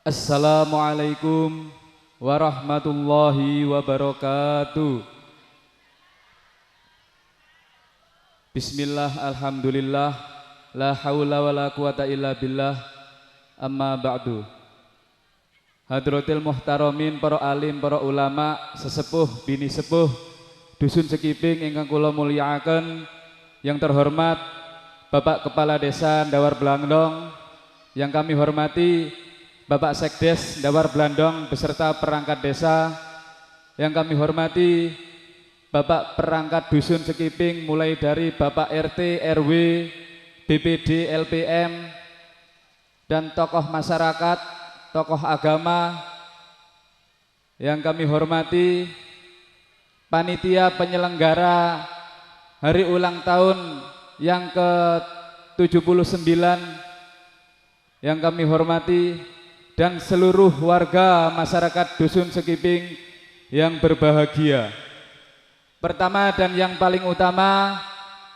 Assalamualaikum warahmatullahi wabarakatuh. Bismillah, alhamdulillah, la haula wa la quwata illa billah, amma ba'du. Hadratil muhtaramin, para alim, para ulama, sesepuh, bini sepuh, dusun Sekiping ingkang kula mulyakaken, yang terhormat Bapak Kepala Desa Ndawar Blandong, yang kami hormati Bapak Sekdes Ndawar Blandong beserta perangkat desa, yang kami hormati Bapak perangkat dusun Sekiping mulai dari Bapak RT, RW, BPD, LPM, dan tokoh masyarakat, tokoh agama, yang kami hormati panitia penyelenggara hari ulang tahun yang ke-79, yang kami hormati, dan seluruh warga masyarakat dusun Sekiping yang berbahagia. Pertama dan yang paling utama,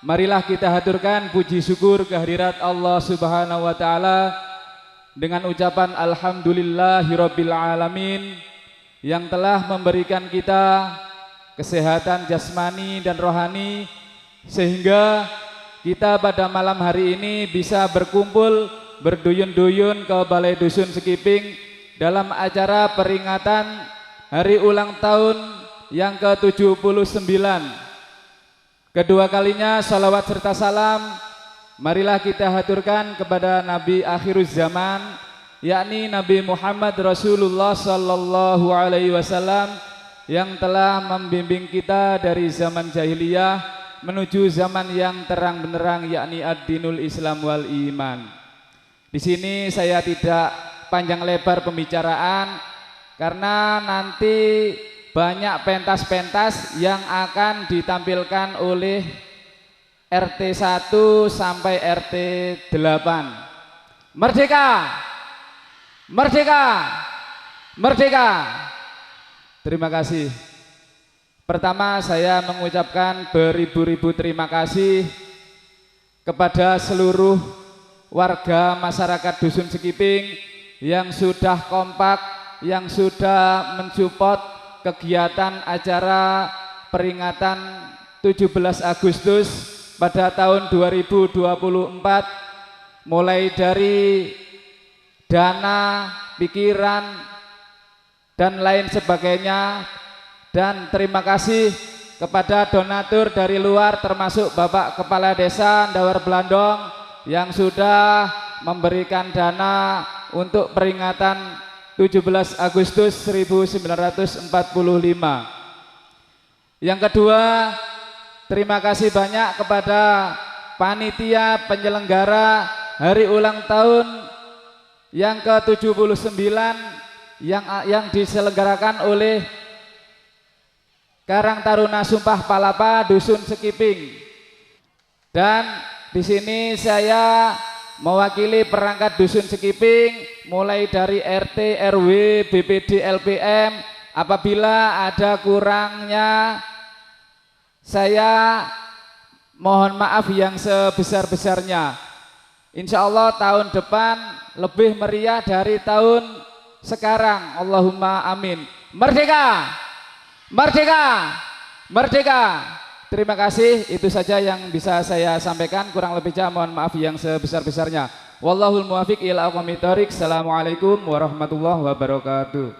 marilah kita haturkan puji syukur kehadirat Allah Subhanahu wa taala dengan ucapan alhamdulillahirabbil alamin, yang telah memberikan kita kesehatan jasmani dan rohani sehingga kita pada malam hari ini bisa berkumpul berduyun-duyun ke Balai Dusun Sekiping dalam acara peringatan hari ulang tahun yang ke-79. Kedua kalinya salawat serta salam marilah kita haturkan kepada Nabi akhiruz zaman, yakni Nabi Muhammad Rasulullah sallallahu alaihi wasallam, yang telah membimbing kita dari zaman jahiliyah menuju zaman yang terang benderang, yakni ad-dinul Islam wal iman. Di sini saya tidak panjang lebar pembicaraan karena nanti banyak pentas-pentas yang akan ditampilkan oleh RT 1 sampai RT 8. Merdeka! Merdeka! Merdeka! Terima kasih. Pertama, saya mengucapkan beribu-ribu terima kasih kepada seluruh warga masyarakat dusun Sekiping yang sudah kompak, yang sudah mensupport kegiatan acara peringatan 17 Agustus pada tahun 2024, mulai dari dana, pikiran, dan lain sebagainya. Dan terima kasih kepada donatur dari luar termasuk Bapak Kepala Desa Ndawar Blandong yang sudah memberikan dana untuk peringatan 17 Agustus 1945. Yang kedua, terima kasih banyak kepada panitia penyelenggara hari ulang tahun yang ke-79 yang diselenggarakan oleh Karang Taruna Sumpah Palapa Dusun Sekiping. Dan di sini saya mewakili perangkat dusun Sekiping mulai dari RT, RW, BPD, LPM. Apabila ada kurangnya, saya mohon maaf yang sebesar-besarnya. Insya Allah tahun depan lebih meriah dari tahun sekarang. Allahumma amin. Merdeka! Merdeka! Merdeka! Terima kasih, itu saja yang bisa saya sampaikan. Kurang lebihnya mohon maaf yang sebesar-besarnya. Wallahul muwafiq ila aqwamit thoriq. Assalamualaikum warahmatullahi wabarakatuh.